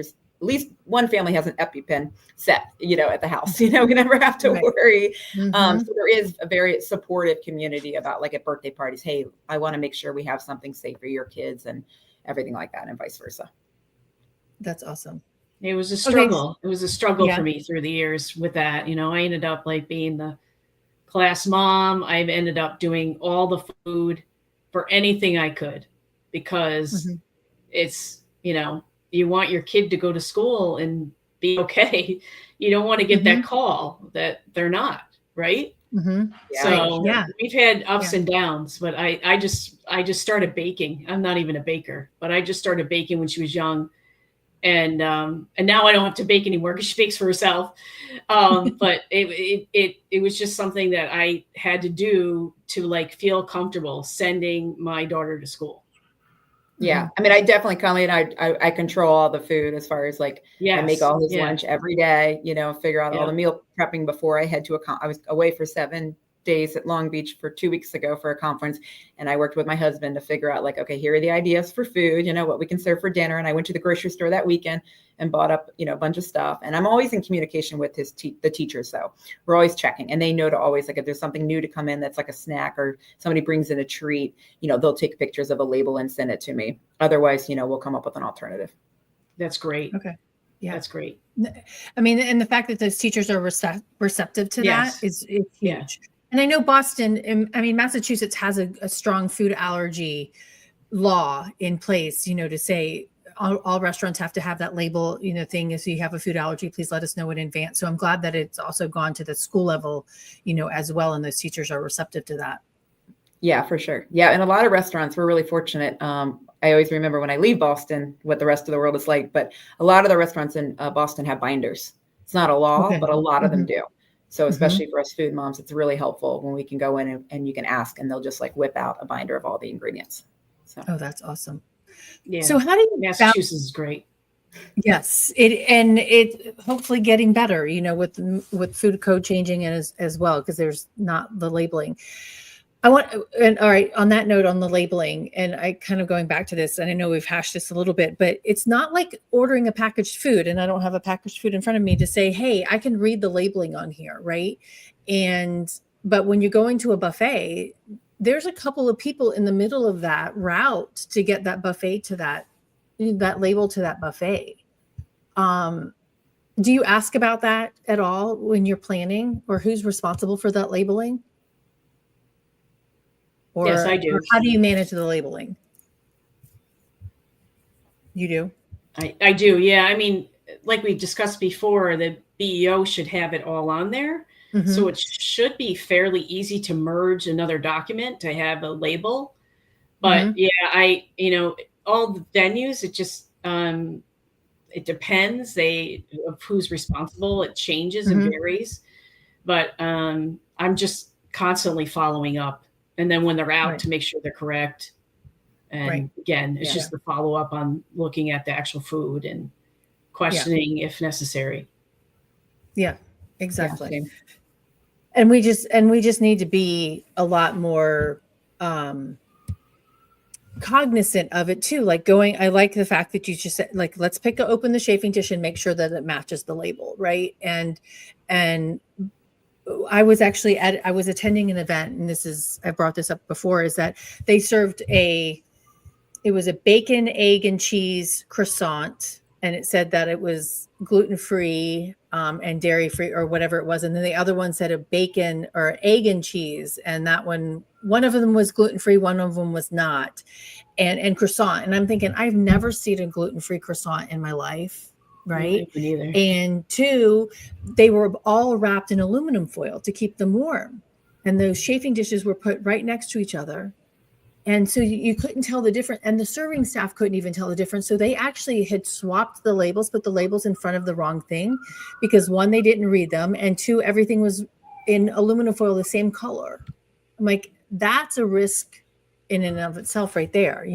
one family has an EpiPen set, at the house. We never have to Right. worry. Mhm. So there is a very supportive community about, like, at birthday parties, hey, I want to make sure we have something safe for your kids and everything like that, and vice versa. That's awesome. It was a Okay. struggle. It was a struggle Yeah. for me through the years with that. I ended up like being the class mom. I've ended up doing all the food for anything I could, because Mhm. it's, you want your kid to go to school and be okay. You don't want to get that call that they're not, right? Mhm. Yeah, So Yeah. we've had ups Yeah. and downs, but I just started baking. I'm not even a baker, but I just started baking when she was young. And now I don't have to bake anymore because she bakes for herself. But it was just something that I had to do to, like, feel comfortable sending my daughter to school. Yeah. I mean, I definitely, Colleen, I control all the food, as far as, like, I make Yes. all his Yeah. lunch every day, figure out all the Yeah. meal prepping before I head to I was away for 7 days at Long Beach for 2 weeks ago for a conference. And I worked with my husband to figure out, like, okay, here are the ideas for food, what we can serve for dinner. And I went to the grocery store that weekend and bought up, a bunch of stuff. And I'm always in communication with the teachers. So we're always checking, and they know to always, like, if there's something new to come in that's like a snack, or somebody brings in a treat, they'll take pictures of a label and send it to me. Otherwise, we'll come up with an alternative. That's great. Okay. Yeah. That's great. I mean, and the fact that those teachers are receptive to Yes. that is huge. Yeah. And I know Massachusetts has a strong food allergy law in place, to say all restaurants have to have that label, thing. If you have a food allergy, please let us know in advance. So I'm glad that it's also gone to the school level, as well. And those teachers are receptive to that. Yeah, for sure. Yeah. And a lot of restaurants, we're really fortunate. I always remember when I leave Boston, what the rest of the world is like, but a lot of the restaurants in Boston have binders. It's not a law, Okay. but a lot of them do. So especially for us food moms, it's really helpful when we can go in and you can ask, and they'll just, like, whip out a binder of all the ingredients. So. Oh, that's awesome. Yeah. So how do you Massachusetts is great. Yes, it hopefully getting better, with food code changing as well, because there's not the labeling. All right, on that note, on the labeling, and I kind of going back to this, and I know we've hashed this a little bit, but it's not like ordering a packaged food, and I don't have a packaged food in front of me to say, hey, I can read the labeling on here, right? But when you're going to a buffet, there's a couple of people in the middle of that route to get that buffet to that label to that buffet. Do you ask about that at all when you're planning, or who's responsible for that labeling? Or, Yes, I do. Or how do you manage the labeling? You do? I do. Yeah. I mean, like we discussed before, the BEO should have it all on there. Mm-hmm. So it should be fairly easy to merge another document to have a label. But yeah, all the venues, it just, it depends of who's responsible. It changes and varies, but I'm just constantly following up. And then when they're out to make sure they're correct. And again, it's just the follow up on looking at the actual food and questioning if necessary. Yeah, exactly. Yeah, and we just need to be a lot more cognizant of it too. Like I like the fact that you just said, like, let's open the chafing dish and make sure that it matches the label, right? And I was attending an event, and I brought this up before, is that they served it was a bacon, egg, and cheese croissant, and it said that it was gluten-free and dairy-free or whatever it was. And then the other one said a bacon or egg and cheese, and that one of them was gluten-free, one of them was not, and croissant. And I'm thinking, I've never seen a gluten-free croissant in my life, right? Me neither. And two, they were all wrapped in aluminum foil to keep them warm. And those chafing dishes were put right next to each other. And so you couldn't tell the difference, and the serving staff couldn't even tell the difference. So they actually had swapped the labels, put the labels in front of the wrong thing, because one, they didn't read them, and two, everything was in aluminum foil, the same color. I'm like, that's a risk in and of itself right there,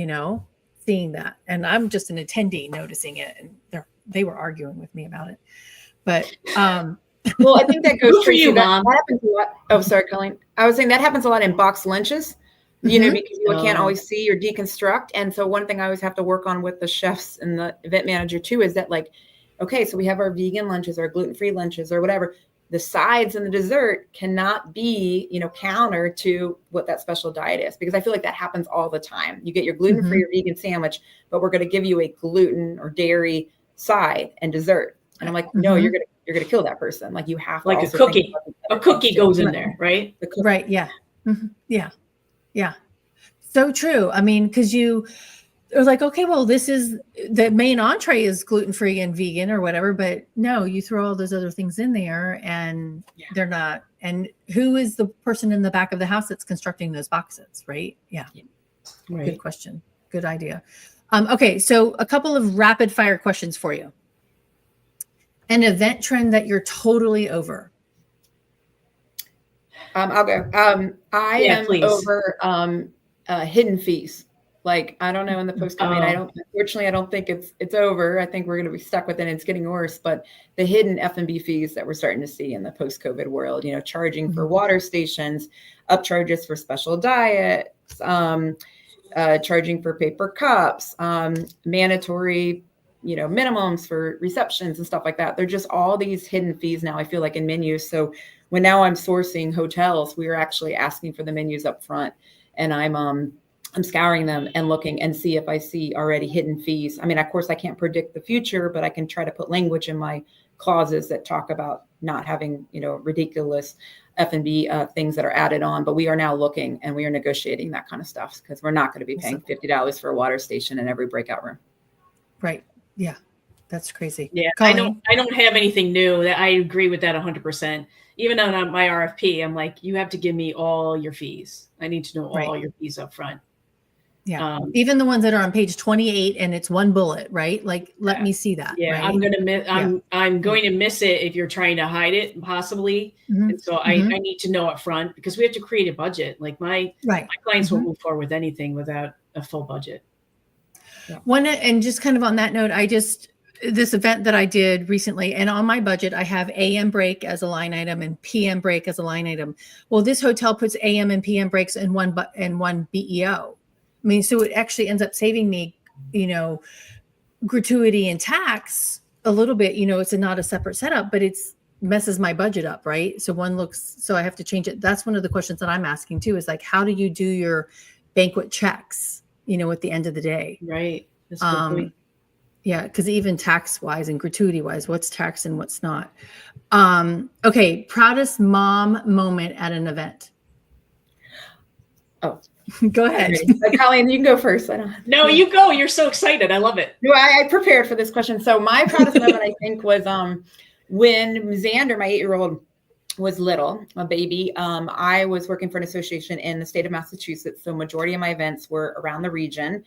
seeing that. And I'm just an attendee noticing it, and they were arguing with me about it. But well, I think that goes for you, Mom. That happens a lot. Oh, sorry, Colleen. I was saying that happens a lot in box lunches. Because you can't always see or deconstruct. And so one thing I always have to work on with the chefs and the event manager too is that, like, okay, so we have our vegan lunches or gluten-free lunches or whatever. The sides and the dessert cannot be, counter to what that special diet is, because I feel like that happens all the time. You get your gluten-free or vegan sandwich, but we're going to give you a gluten or dairy side and dessert. And I'm like, no, you're going to kill that person. Like, you have to, like, a cookie. A cookie goes in there, right? Right. Yeah. Yeah. Yeah. So true. I mean, because you are like, okay, well, this is the main entree is gluten-free and vegan or whatever, but no, you throw all those other things in there and they're not. And who is the person in the back of the house that's constructing those boxes? Right. Yeah. Right. Good question. Good idea. Okay. So a couple of rapid fire questions for you. An event trend that you're totally over. I'll go. I am over hidden fees. Like, I don't know, in the post-COVID, unfortunately, I don't think it's over. I think we're going to be stuck with it, and it's getting worse. But the hidden F&B fees that we're starting to see in the post-COVID world, charging for water stations, upcharges for special diets, charging for paper cups, mandatory, minimums for receptions and stuff like that. They're just all these hidden fees now, I feel like, in menus. So when now I'm sourcing hotels, we are actually asking for the menus up front, and I'm scouring them and looking and see if I see already hidden fees. I mean, of course, I can't predict the future, but I can try to put language in my clauses that talk about not having, ridiculous F&B things that are added on. But we are now looking, and we are negotiating that kind of stuff, because we're not going to be paying $50 for a water station in every breakout room. Right. Yeah. That's crazy. Yeah. Colleen? I don't have anything new. I agree with that 100%. Even on my RFP, I'm like, you have to give me all your fees. I need to know all your fees up front. Yeah. Even the ones that are on page 28 and it's one bullet, right? Like, let me see that. Yeah. Right? I'm going to miss it if you're trying to hide it, possibly. And so I need to know up front, because we have to create a budget. Like, my clients won't move forward with anything without a full budget. Yeah. And just kind of on that note, this event that I did recently, and on my budget, I have AM break as a line item and PM break as a line item. Well, this hotel puts AM and PM breaks in one BEO. I mean, so it actually ends up saving me, gratuity and tax a little bit. It's not a separate setup, but it's messes my budget up, right? So I have to change it. That's one of the questions that I'm asking too, is like, how do you do your banquet checks, at the end of the day? Right. That's a good point. Yeah, because even tax-wise and gratuity-wise, what's taxed and what's not. Okay, proudest mom moment at an event. Oh, Go ahead. Colleen, you can go first. I don't. No, you go. You're so excited. I love it. No, I prepared for this question. So my proudest moment, I think, was when Xander, my 8-year-old, was little, a baby. I was working for an association in the state of Massachusetts. So majority of my events were around the region.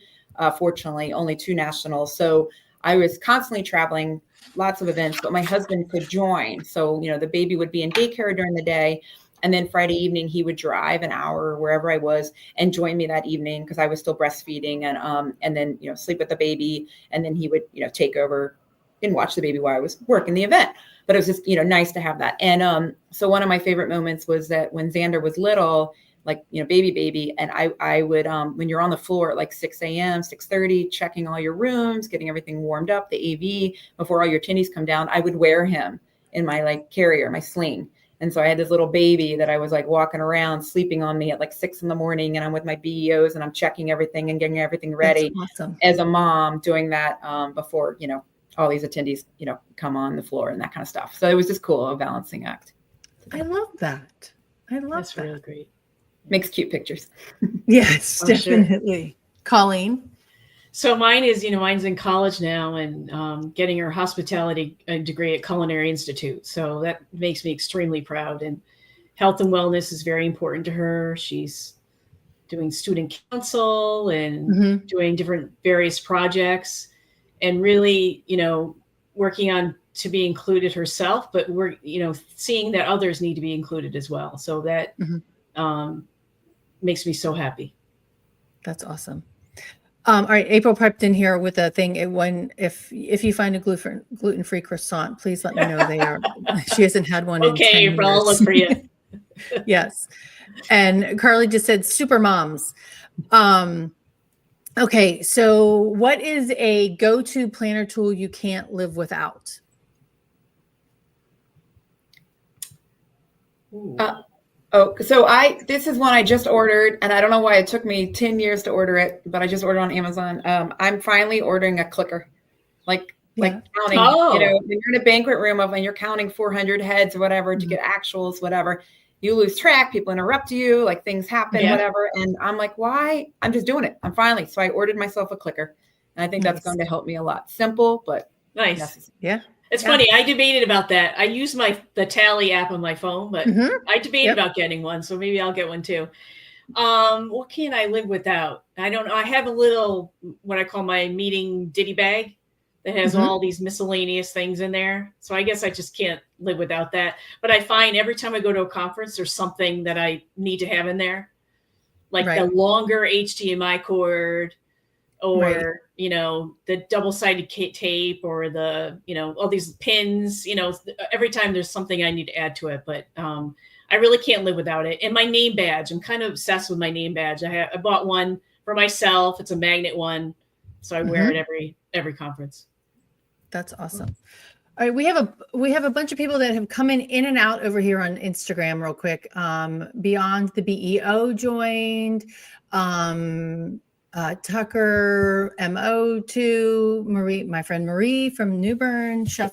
Fortunately, only 2 nationals. So I was constantly traveling, lots of events, but my husband could join. So, the baby would be in daycare during the day. And then Friday evening, he would drive an hour wherever I was and join me that evening because I was still breastfeeding and then, sleep with the baby. And then he would, take over and watch the baby while I was working the event. But it was just, nice to have that. And so one of my favorite moments was that when Xander was little, like, baby. And I would, when you're on the floor at like 6 a.m., 6:30, checking all your rooms, getting everything warmed up, the AV, before all your tinnies come down, I would wear him in my like carrier, my sling. And so I had this little baby that I was like walking around, sleeping on me at like 6 a.m. and I'm with my BEOs and I'm checking everything and getting everything ready. That's awesome. As a mom doing that before, all these attendees, come on the floor and that kind of stuff. So it was just cool, a balancing act. I love that. That's that. really great. Makes cute pictures. Yes, definitely. Sure. Colleen. So mine's in college now and getting her hospitality degree at Culinary Institute. So that makes me extremely proud. And health and wellness is very important to her. She's doing student council and doing different various projects and really, working on to be included herself, but we're, seeing that others need to be included as well. So that makes me so happy. That's awesome. All right, April prepped in here with a thing. If you find a gluten-free croissant, please let me know they are. She hasn't had one. Okay, in 10 April, years. I'll look for you. Yes, and Carly just said super moms. Okay, so what is a go-to planner tool you can't live without? So this is one I just ordered, and I don't know why it took me 10 years to order it, but I just ordered on Amazon. I'm finally ordering a clicker, like counting. When you're in a banquet room and you're counting 400 heads or whatever to get actuals, whatever, you lose track. People interrupt you, like things happen, whatever. And I'm like, why? I'm just doing it. So I ordered myself a clicker, and I think that's going to help me a lot. Simple, but nice. necessary. Yeah. It's funny. I debated about that. I use the Tally app on my phone, but I debated about getting one. So maybe I'll get one too. What can I live without? I don't know. I have a little, what I call my meeting ditty bag that has all these miscellaneous things in there. So I guess I just can't live without that. But I find every time I go to a conference, there's something that I need to have in there. Like the longer HDMI cord, or, the double-sided tape, or the, all these pins, every time there's something I need to add to it, but I really can't live without it. And my name badge, I'm kind of obsessed with my name badge. I bought one for myself. It's a magnet one. So I wear it every conference. That's awesome. All right. We have a bunch of people that have come in and out over here on Instagram real quick. Beyond the BEO joined, Tucker, MO2, Marie, my friend Marie from Newbern, Chef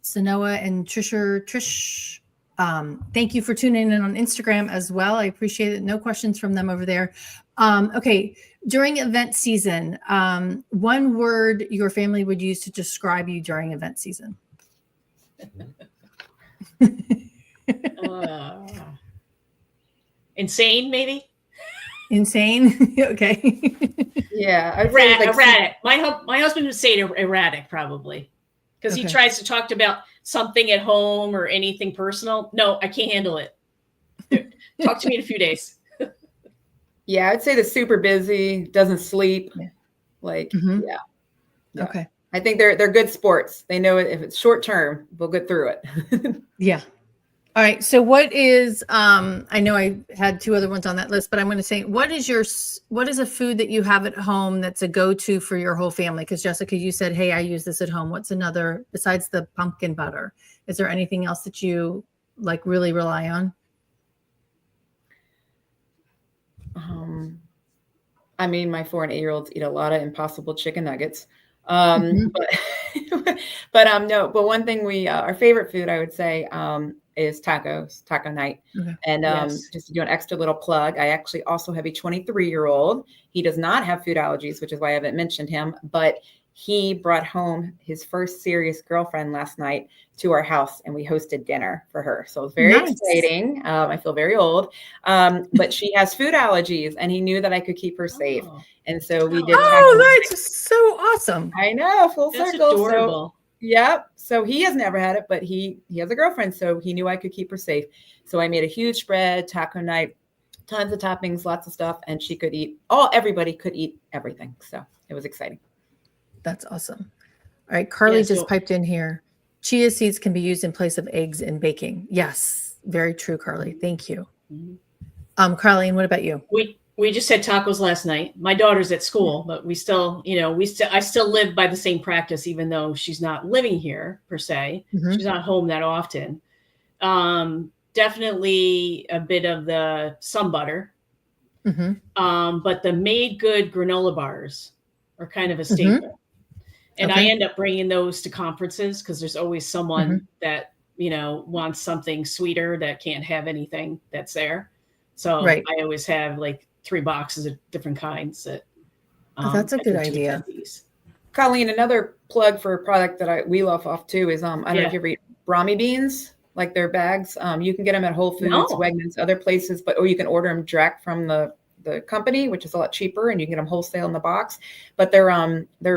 Sanoa, and Trish. Thank you for tuning in on Instagram as well. I appreciate it. No questions from them over there. Okay. During event season, one word your family would use to describe you during event season. Insane, maybe? Insane. Okay. Yeah. Erratic. My husband would say erratic, probably, because he tries to talk about something at home or anything personal. No, I can't handle it. Talk to me in a few days. Yeah, I'd say the super busy, doesn't sleep. Yeah. Okay. I think they're good sports. They know if it's short term, they'll get through it. Yeah. All right. So what is, I know I had 2 other ones on that list, but I'm going to say, what is a food that you have at home that's a go-to for your whole family? Because Jessica, you said, hey, I use this at home. What's another, besides the pumpkin butter? Is there anything else that you like really rely on? I mean, my 4 and 8-year-olds eat a lot of Impossible chicken nuggets. But one thing our favorite food, I would say, is taco night. Okay. And Yes. just to do an extra little plug, I actually also have a 23-year-old. He does not have food allergies, which is why I haven't mentioned him, but he brought home his first serious girlfriend last night to our house, and we hosted dinner for her. So it was very exciting. I feel very old, but she has food allergies, and he knew that I could keep her safe. Oh. And so we did. That's so awesome. I know, full That's circle. adorable. So, yep. So he has never had it, but he has a girlfriend, so he knew I could keep her safe. So I made a huge spread, taco night, tons of toppings, lots of stuff, and she could eat. Everybody could eat everything. So it was exciting. That's awesome. All right, Carly just piped in here. Chia seeds can be used in place of eggs in baking. Yes, very true, Carly. Thank you. Carlene, what about you? We just had tacos last night. My daughter's at school, but we still, I still live by the same practice, even though she's not living here per se. Mm-hmm. She's not home that often. Definitely a bit of the sun butter. Mm-hmm. But the made good granola bars are kind of a staple. Mm-hmm. And Okay. I end up bringing those to conferences because there's always someone that, wants something sweeter that can't have anything that's there. So I always have like 3 boxes of different kinds. That's a good idea. Colleen, another plug for a product that we love off too is, I don't know if you ever eat Brahmi beans, like their bags. You can get them at Whole Foods, Wegmans, other places, or you can order them direct from the company, which is a lot cheaper, and you can get them wholesale in the box. But they're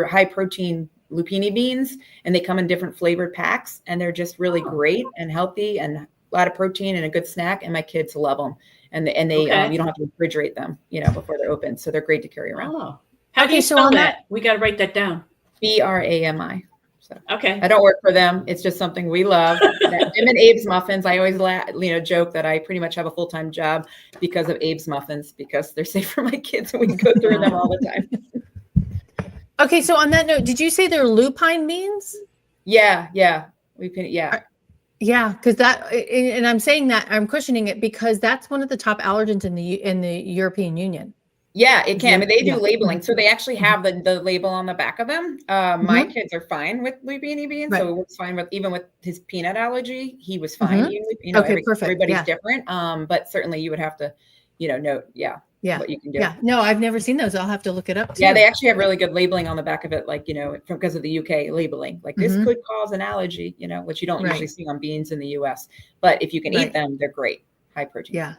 high protein lupini beans, and they come in different flavored packs, and they're just really great and healthy and a lot of protein and a good snack. And my kids love them, and they you don't have to refrigerate them, before they're open, so they're great to carry around. Oh, how do you spell that? We got to write that down. Brami. So okay, I don't work for them. It's just something we love. Them and Abe's muffins. I always joke that I pretty much have a full-time job because of Abe's muffins, because they're safe for my kids, and we go through them all the time. Okay, so on that note, did you say they're lupine beans? Yeah. Yeah, because that, and I'm saying that, I'm questioning it because that's one of the top allergens in the European Union. Yeah, it can. I mean, they do labeling, so they actually have the label on the back of them. My kids are fine with lupini beans, so it works fine even with his peanut allergy. He was fine. Perfect. Everybody's different, but certainly you would have to, note, what you can do. Yeah, no, I've never seen those. I'll have to look it up too. Yeah, they actually have really good labeling on the back of it, like, because of the UK labeling. Like, this could cause an allergy, which you don't usually see on beans in the US. But if you can eat them, they're great. High protein. Yeah.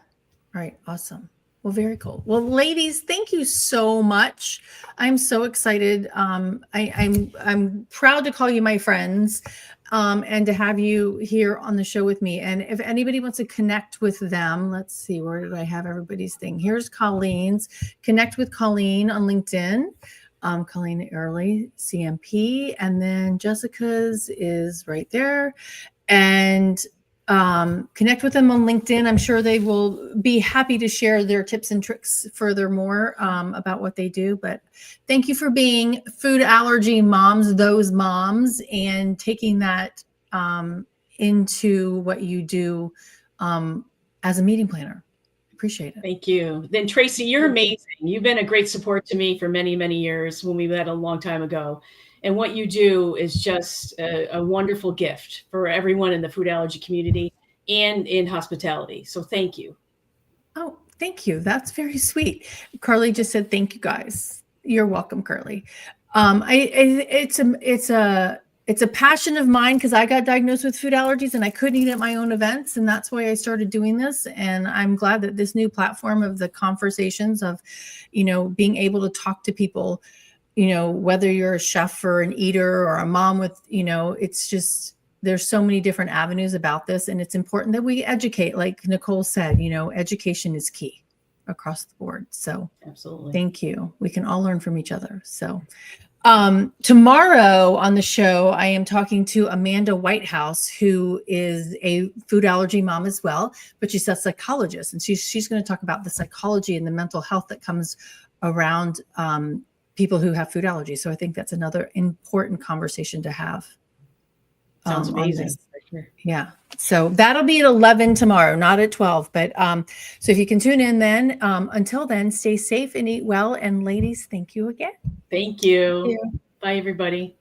All right. Awesome. Well, very cool. Well, ladies, thank you so much. I'm so excited. I'm proud to call you my friends, and to have you here on the show with me. And if anybody wants to connect with them, let's see, where did I have everybody's thing? Here's Colleen's. Connect with Colleen on LinkedIn. Colleen Earley, CMP, and then Jessica's is right there. And connect with them on LinkedIn. I'm sure they will be happy to share their tips and tricks furthermore about what they do. But thank you for being food allergy moms, those moms, and taking that into what you do as a meeting planner. Appreciate it. Thank you. Then Tracy, you're amazing. You've been a great support to me for many, many years when we met a long time ago. And what you do is just a wonderful gift for everyone in the food allergy community and in hospitality. So thank you. Oh, thank you. That's very sweet. Carly just said, thank you guys. You're welcome, Carly. It's a passion of mine because I got diagnosed with food allergies and I couldn't eat at my own events. And that's why I started doing this. And I'm glad that this new platform of the conversations of, being able to talk to people, whether you're a chef or an eater or a mom with, it's just, there's so many different avenues about this. And it's important that we educate, like Nicole said, education is key across the board. So absolutely. Thank you. We can all learn from each other. So tomorrow on the show, I am talking to Amanda Whitehouse, who is a food allergy mom as well, but she's a psychologist. And she's going to talk about the psychology and the mental health that comes around people who have food allergies. So I think that's another important conversation to have. Sounds amazing. Yeah. So that'll be at 11 tomorrow, not at 12. But so if you can tune in then, until then, stay safe and eat well. And ladies, thank you again. Thank you. Bye, everybody.